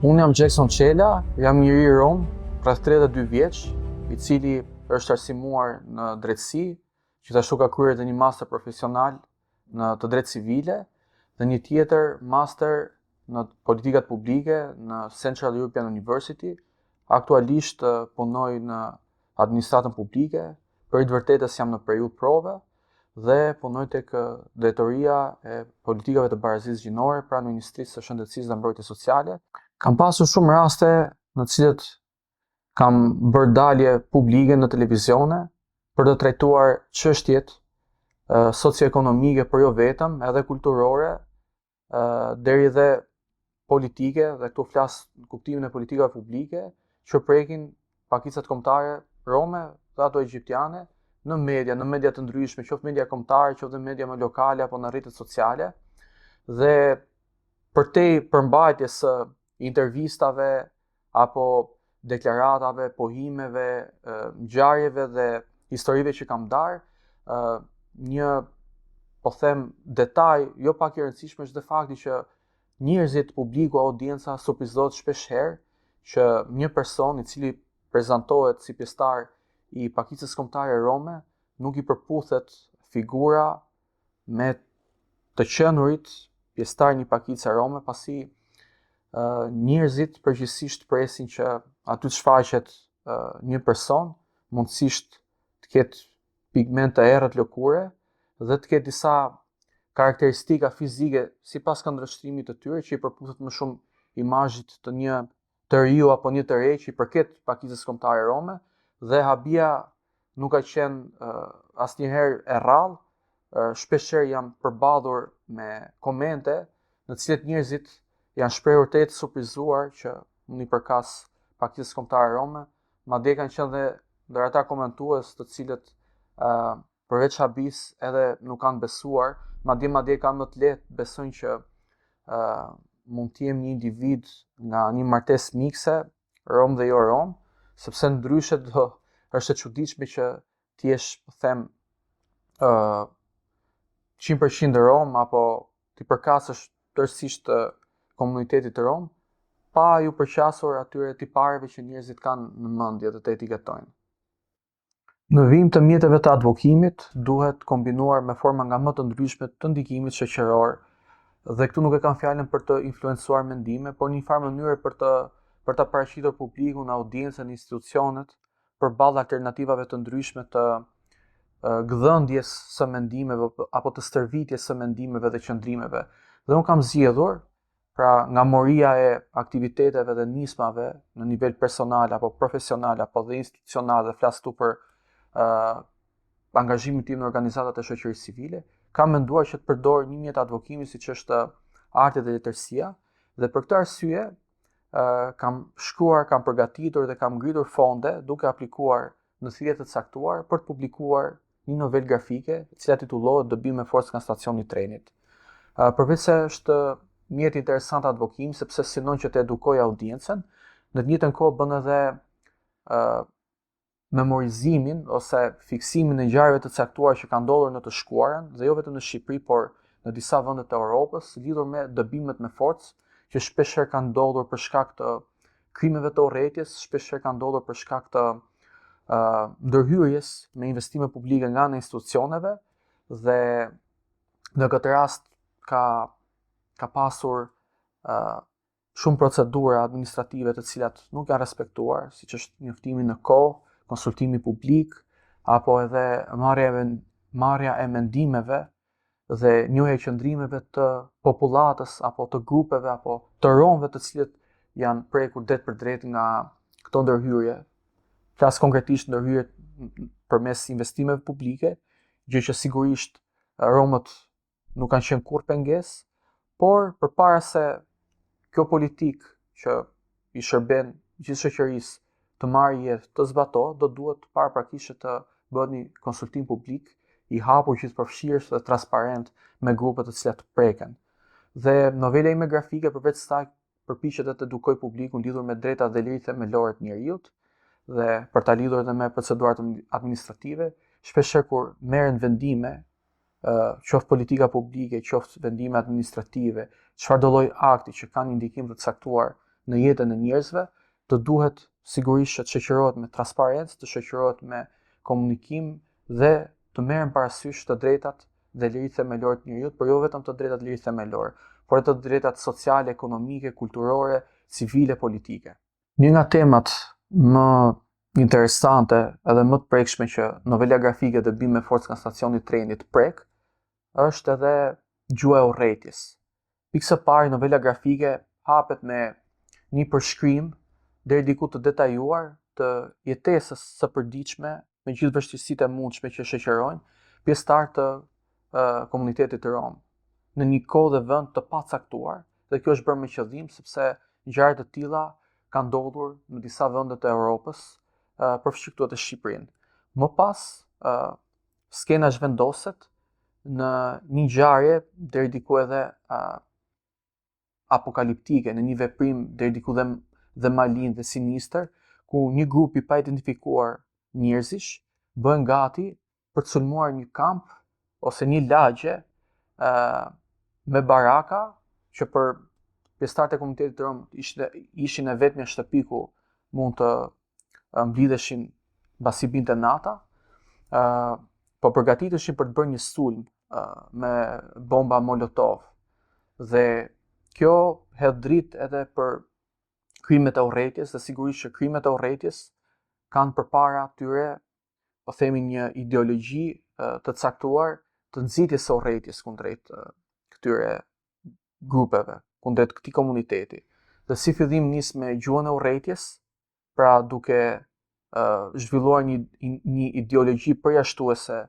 Unë jam Jackson Qela, jam njeri rom, rreth 32 vjeç, i cili është arsimuar në drejtësi, gjithashtu ka kryer edhe një master profesional në të drejtë civile dhe një tjetër master në politikat publike në Central European University. Aktualisht punoj në administratën publike, për i të vërtetës jam në periudhë prove dhe punoj tek drejtoria e politikave të barazisë gjinore pranë Ministrisë së Shëndetësisë dhe Mbrojtjes Sociale. Kam pasur shumë raste në të cilët kam bërë dalje publike në televizione për të trajtuar çështjet socioekonomike, por jo vetëm, edhe kulturore, deri dhe politike, dhe këtu flas në kuptimin e politikave publike, që prekin pakicat kombëtare rome dhe ato egjiptiane në media të ndryshme, qoftë media kombëtare, qoftë media më lokale apo në rrjetet sociale. Dhe përtej përmbajtjes së intervistave apo deklaratave, pohimeve, ngjarjeve dhe historive që kam darë, një, po them, detaj jo pak i rëndësishëm është dhe fakti që njerëzit, publiku, audienca surprizohet shpesh herë që një person i cili prezantohet si pjesëtar i pakicës kombëtare rome nuk i përputhet figura me të qenurit pjesëtar një pakice rome, pasi njerëzit përgjithsisht presin që aty të shfaqet një person, mundësisht të ketë pigment të errët lëkure dhe të ketë disa karakteristika fizike sipas këndvështrimit të tyre që i përputhet më shumë imazhit të një të riu apo një të re që i përket pakicës kombëtare rome, dhe habia nuk ka qenë asnjëherë e rrallë. Shpeshherë jam përballur me komente në të cilet njerëzit janë shprehur të surprizuar që unë i përkas pakicës kombëtare rome, madje kanë qenë dhe ndër ata komentues të cilët përveç habis edhe nuk kanë besuar, madje kanë më të lehtë besojnë që mund të jem një individ nga një martesë mikse, rom dhe jo rom, sepse ndryshe është e çuditshme që ti jesh, po them, 100% rom apo ti përkasësh tërësisht komunitetit rom, pa ju përqasur atyre tipareve që njerëzit kanë në mendje dhe të etiketojnë. Në vijim të mjeteve të advokimit duhet kombinuar me forma nga më të ndryshme të ndikimit shoqëror, dhe këtu nuk e kam fjalën për të influencuar mendime, por në një farë mënyrë për ta paraqitur publikun, audiencën, institucionet përballë alternativave të ndryshme të gdhëndjes së mendimeve apo të stërvitjes së mendimeve dhe qëndrimeve. Dhe unë kam zgjedhur, pra nga moria e aktiviteteve dhe nismave në nivel personal apo profesional apo dhe institucional, dhe flas këtu për angazhimin tim në organizatat e shoqërisë civile, kam menduar që të përdor një mjet advokimi siç është arti dhe letërsia, dhe për këtë arsye kam shkruar, kam përgatitur dhe kam ngritur fonde duke aplikuar në thirrje të caktuar për të publikuar një novel grafike e cila titullohet Dobi me forcë nga stacioni i trenit. Përveç se është mjet interesant advokimi sepse synon që të edukoj audiencën, në të njëjtën kohë bën edhe memorizimin ose fiksimin e ngjarjeve të caktuara që kanë ndodhur në të shkuarën, dhe jo vetëm në Shqipëri, por në disa vende të Europës, lidhur me dëbimet me forcë që shpeshherë kanë ndodhur për shkak të krimeve të urrëties, shpeshherë kanë ndodhur për shkak të ndërhyrjes me investime publike nga ana e institucioneve, dhe në këtë rast ka pasur shumë procedura administrative të cilat nuk janë respektuar, siç është njoftimi në kohë, konsultimi publik, apo edhe marrja e mendimeve dhe njohja e qëndrimeve të popullatës apo të grupeve apo të romëve të cilët janë prekur drejt për drejt nga këto ndërhyrje. Flas konkretisht ndërhyrje përmes investimeve publike, gjë që sigurisht romët nuk kanë qenë kurrë pengesë, por përpara se kjo politikë që i shërben gjithë shoqërisë të marrë jetë të zbatohet, do duhet paraprakisht të bëhet një konsultim publik i hapur, gjithëpërfshirës dhe transparent me grupet të cilat preken. Dhe novela ime grafike përveç saj përpiqet të edukoj publikun lidhur me drejtat dhe lirit themelore të njerëzit dhe për ta lidhur edhe me procedurat administrative, shpeshherë kur merren vendime, qoftë politika publike, qoftë vendime administrative, çfarëdo lloj akti që kanë një ndikim të caktuar në jetën e njerëzve, të duhet sigurisht që të shoqërohet me transparencë, të shoqërohet me komunikim dhe të merren parasysh të drejtat dhe liritë themelore të njerëzit, por jo vetëm të drejtat liritë themelore, por të drejtat sociale, ekonomike, kulturore, civile, politike. Një nga temat më interesante edhe më të prekshme që novela grafike të bëjmë me forcë nga stacioni i trenit prek, është edhe Gjua e urrëties. Pikë së pari, novela grafike hapet me një përshkrim deri diku të detajuar të jetesës së përditshme me gjithë vështirësitë e mundshme që shoqërojnë pjesëtar të komunitetit të Rom në një kohë dhe vend të pacaktuar, dhe kjo është bërë me qëllim sepse ngjarje të tilla kanë ndodhur në disa vende të Europës, përfshirë këtu edhe Shqipërinë. Më pas, skena zhvendoset në një ngjarje deri diku edhe apokaliptike, në një veprim deri diku dhe malin dhe sinistër, ku një grup i pa identifikuar njerëzish bëhen gati për të sulmuar një kamp ose një lagje me baraka që për pjesëtarët e komunitetit të Rom ishin e vetmja shtëpi ku mund të mblidheshin mbasi binte nata, po përgatiteshin për të bërë një sulm me bomba Molotov. Dhe kjo hedh dritë edhe për krimet e urrëties, dhe sigurisht që krimet e urrëties kanë përpara tyre, po themi, një ideologji të caktuar të nxitjes së urrëties kundrejt këtyre grupeve, kundrejt këtij komuniteti. Dhe si fillim nis me Gjuhën e urrëties, pra duke zhvilluar një ideologji përjashtuese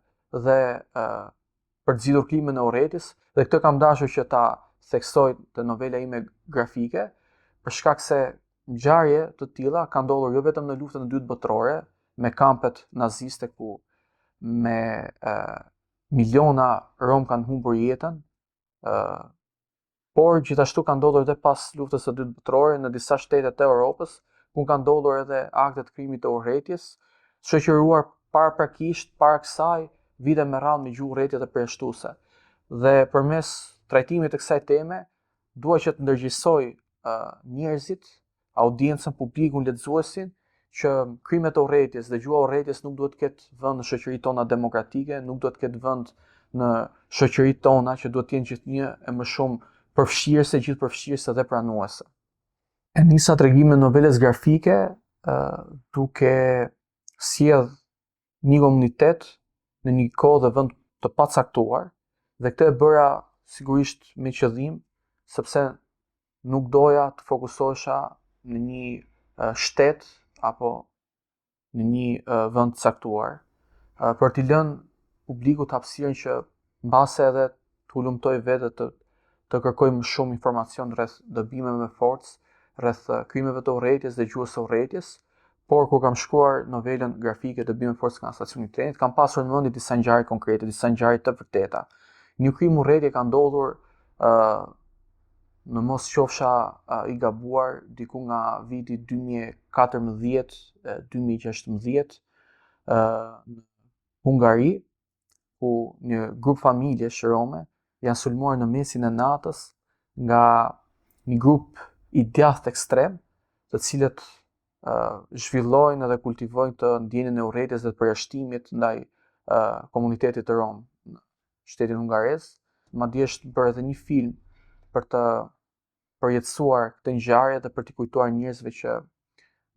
dhe për të zgjidhur klimën e urrëties, dhe këtë kam dashur që ta theksoj te novela ime grafike, për shkak se ngjarje të tilla kanë ndodhur jo vetëm në luftën e dytë botërore, me kampet naziste ku me miliona Rom kanë humbur jetën, por gjithashtu kanë ndodhur edhe pas luftës së dytë botërore në disa shtete të Europës, ku kanë ndodhur edhe akte të krimit të urrëties, shoqëruar paraprakisht para kësaj vite me radhë me gjuhë urrëtie të përjashtuese. Dhe përmes trajtimit të kësaj teme, dua që të ndërgjegjësoj njerëzit, audiencën, publikun, lexuesin, që krimet e urrëties dhe gjuha e urrëties nuk duhet të ketë vend në shoqëritë tona demokratike, nuk duhet të ketë vend në shoqëritë tona që duhet të jenë gjithnjë e më shumë përfshirëse, gjithëpërfshirëse dhe pranuese. E nisa tregimin e novelës grafike duke sjell një komunitet në një kohë dhe vend të pacaktuar, dhe këtë e bëra sigurisht me qëllim, sepse nuk doja të fokusohesha në një shtet apo në një vend të caktuar, për t'i lënë publikut hapësirën që mbase edhe të ulëmtoj vetë të kërkoj më shumë informacion rreth dëbimeve me forcë, rreth krimeve të urrëties dhe gjuhës së urrëties, por kur kam shkruar novelën grafike Dëbime me forcë nga stacioni i trenit, kam pasur në mendje disa ngjarje konkrete, disa ngjarje të vërteta. Një krim urrëtie ka ndodhur në mos qofsha i gabuar diku nga viti 2014-2016 në Hungari, ku një grup familjesh rome janë sulmuar në mesin e natës nga një grup i djathtë ekstrem, të cilët zhvillojnë dhe kultivojnë të ndjenjen e urrëties dhe të përjashtimit ndaj komunitetit të Rom në shtetin hungarez. Madje është bërë edhe një film për të përjetësuar këtë ngjarje dhe për t'i kujtuar njerëzve që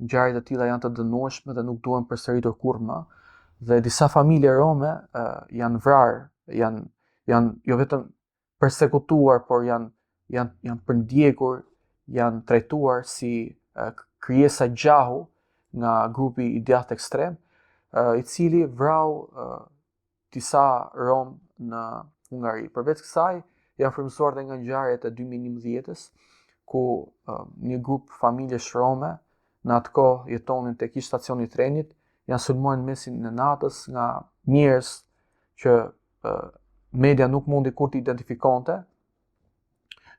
ngjarjet e tilla janë të dënueshme dhe nuk duhen përsëritur kurrë më. Dhe disa familje rome janë vrarë, janë jo vetëm persekutuar, por janë përndjekur, janë trajtuar si krijesa gjahu nga grupi i djathtë ekstrem, i cili vrau disa rom në Hungari. Përveç kësaj, janë frymëzuar edhe nga ngjarjet e 2011-s, ku një grup familjesh rome në atë kohë jetonin tek stacioni i trenit, janë sulmuar në mesin e natës nga njerëz që media nuk mundi kur t'i identifikonte,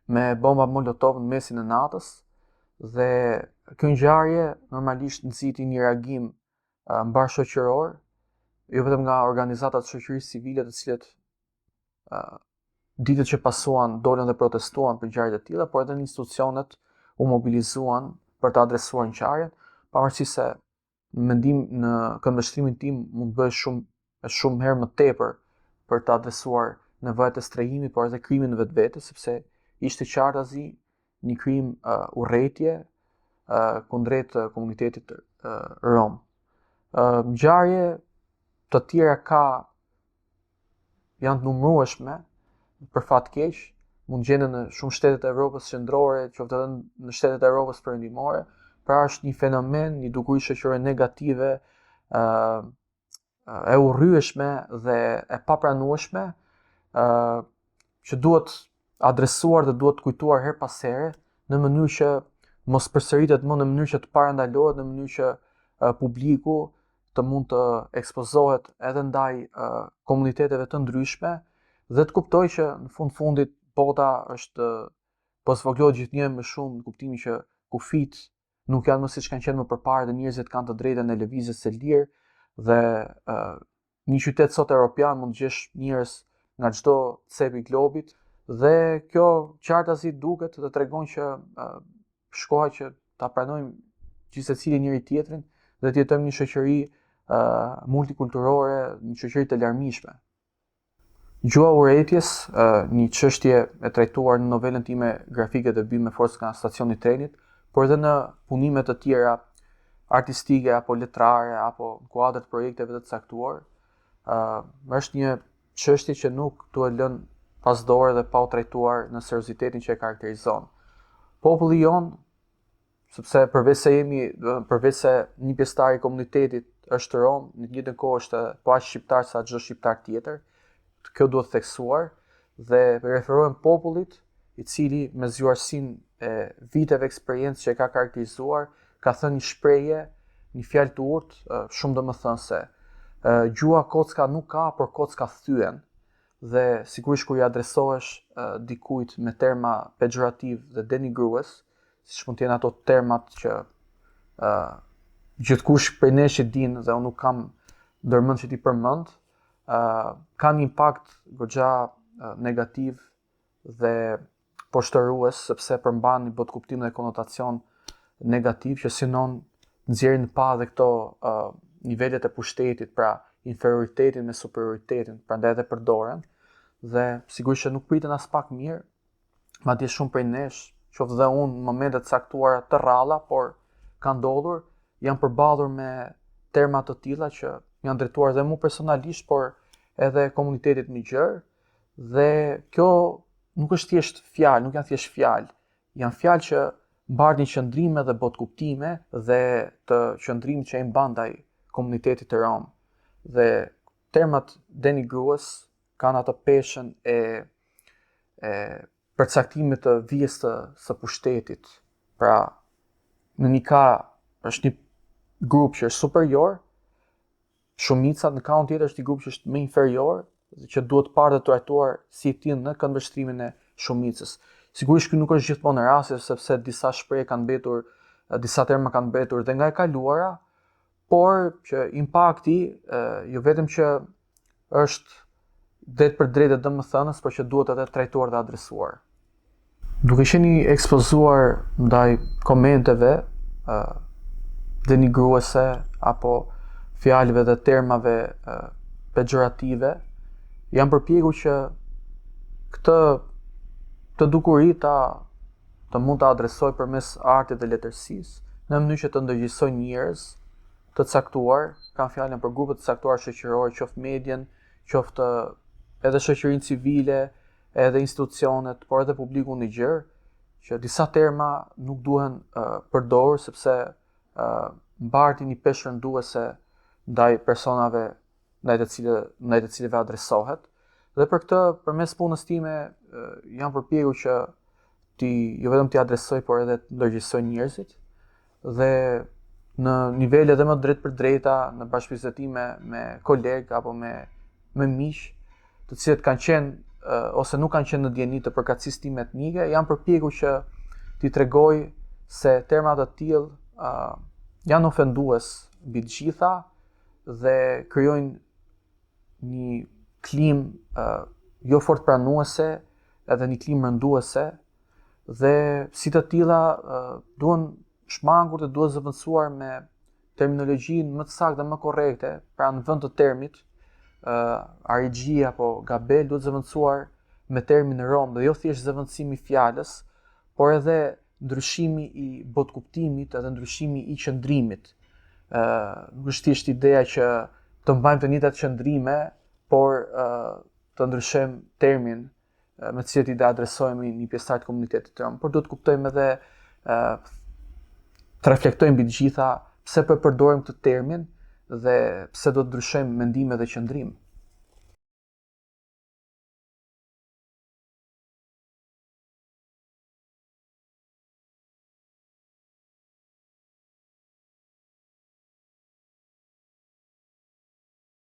me bomba Molotov në mesin e natës, dhe kjo ngjarje normalisht nxiti një reagim mbarshoqëror, jo vetëm nga organizatat e shoqërisë civile, të cilët ditët që pasuan dolën dhe protestuan për ngjarje të tilla, por edhe në institucionet u mobilizuan për të adresuar ngjarjen, pavarësisht se në këndvështrimin tim mund të bëhet shumë herë më tepër për të adresuar nevojat e strehimit, por edhe krimin në vetvete, sepse ishte qartë azi një krim urrëtie kundrejt komunitetit rom. Ngjarje të tjera janë të numërueshme, për fat keq, mund gjenden në shumë shtetet e Evropës qendrore, qoftë edhe në shtetet e Evropës perëndimore. Pra është një fenomen, një dukuri shoqërore negative, e urryeshme dhe e papranueshme, që duhet adresuar dhe duhet kujtuar her pas here në mënyrë që mos përsëritet më, në mënyrë që të parandalohet, në mënyrë që publiku të mund të ekspozohet edhe ndaj komuniteteve të ndryshme dhe të kuptoj që në fundit bota është po zvoglohet gjithnjë më shumë në kuptimin që kufit nuk janë më siç kanë qenë më përpara dhe njerëzit kanë të drejtën e lëvizjes së lirë dhe një qytet sot europian mund të gjesh njerëz nga çdo cep i globit dhe kjo qartazi duket dhe tregon që shkoha që ta pranojmë gjithsecili njëri tjetrin dhe të jetojmë një shoqëri multikulturore, një shoqëri të larmishme. Gjua urrëties, një çështje e trajtuar në novelën time grafike Deby me forcë nga stacioni i trenit, por edhe në punime të tjera artistike apo letrare apo në kuadër të projekteve të caktuar, është një çështje që nuk duhet lënë pas dore dhe pa u trajtuar në seriozitetin që e karakterizon. Populli jon, sepse përveç se një pjesëtar i komunitetit është rom, në të njëjtën kohë është po aq shqiptar sa çdo shqiptar tjetër. Kjo duhet theksuar dhe referohem popullit i cili me zgjuarsinë e viteve eksperiencë që e ka karakterizuar, ka thënë një shprehje, një fjalë të urtë, shumë domethënëse. Gjua kocka nuk ka, por kocka thyen. Dhe sigurisht kur i adresohesh dikujt me terma pejorativ dhe denigrues, siç mund të jenë ato termat që gjithkush prej nesh e din dhe unë nuk kam ndërmend që t'i përmend, ka një impakt goxha negativ dhe poshtërues sepse përmban një botkuptim dhe konotacion negativ që synon nxjerrin në pa dhe këto nivelet e pushtetit, pra inferioritetin me superioritetin, prandaj edhe përdoren dhe sigurisht që nuk priten as pak mirë, madje shumë prej nesh, qoftë dhe unë në momente të caktuara të rralla, por ka ndodhur, janë përballur me terma të tilla që janë drejtuar dhe mu personalisht, por edhe komunitetit më gjerë, dhe kjo nuk është thjesht fjalë, nuk janë thjesht fjalë, janë fjalë që mbartin qëndrime dhe botkuptime dhe të qëndrim që e mban ndaj komunitetit të rom. Dhe termat denigrues kanë atë peshën e përcaktimit të vijës së pushtetit. Pra, në një ka është një grup që është superior, shumica në kaun tjetër është një grup që është më inferior dhe që duhet parë dhe trajtuar si i tillë në këndvështrimin e shumicës. Sigurisht ky nuk është gjithmonë rasti sepse disa shprehje kanë mbetur, disa terma kanë mbetur dhe nga e kaluara, por që impakti jo vetëm që është drejt për drejt e domethënës, por që duhet edhe trajtuar dhe adresuar. Duke qenë ekspozuar ndaj komenteve denigruese apo fjalëve dhe termave pejorative, jam përpjekur që këtë dukuri të mund të adresoj përmes artit dhe letërsisë, në mënyrë që të ndërgjegjësoj njerëz të caktuar, kam fjalën për grupe të caktuar shoqërore, qoftë medien, qoftë edhe shoqërinë civile, edhe institucionet, por edhe publikun i gjerë, që disa terma nuk duhen përdorur sepse mbartin një peshë rënduese ndaj personave ndaj të cilëve adresohet. Dhe për këtë, përmes punës time, jam përpjekur që jo vetëm t'i adresoj, por edhe të ndërgjegjësoj njerëzit. Dhe në nivele edhe më drejt për drejta, në bashkëbisedime me kolegë apo me miq, të cilët kanë qenë ose nuk kanë qenë në dieni të përkatësisë time etnike, jam përpjekur që t'i tregoj se terma të tillë janë ofendues mbi të gjitha dhe krijojnë një klim jo fort pranuese, edhe një klim rënduese dhe si të tilla duhen shmangur dhe duhet zëvendësuar me terminologjinë më të saktë dhe më korrekte, pra në vend të termit arigji apo gabel duhet zëvendësuar me termin rom dhe jo thjesht zëvendësimi i fjalës, por edhe ndryshimi i botkuptimit edhe ndryshimi i qëndrimit. Nuk është thjesht ideja që të mbajmë të njëjtat qëndrime, por të ndryshojmë termin me të cilët i da adresojmë një pjesëtar të komunitetit tonë, por duhet të kuptojmë edhe të reflektojmë mbi të gjitha pse po e përdorim këtë termin dhe pse do të ndryshojmë mendime dhe qëndrim.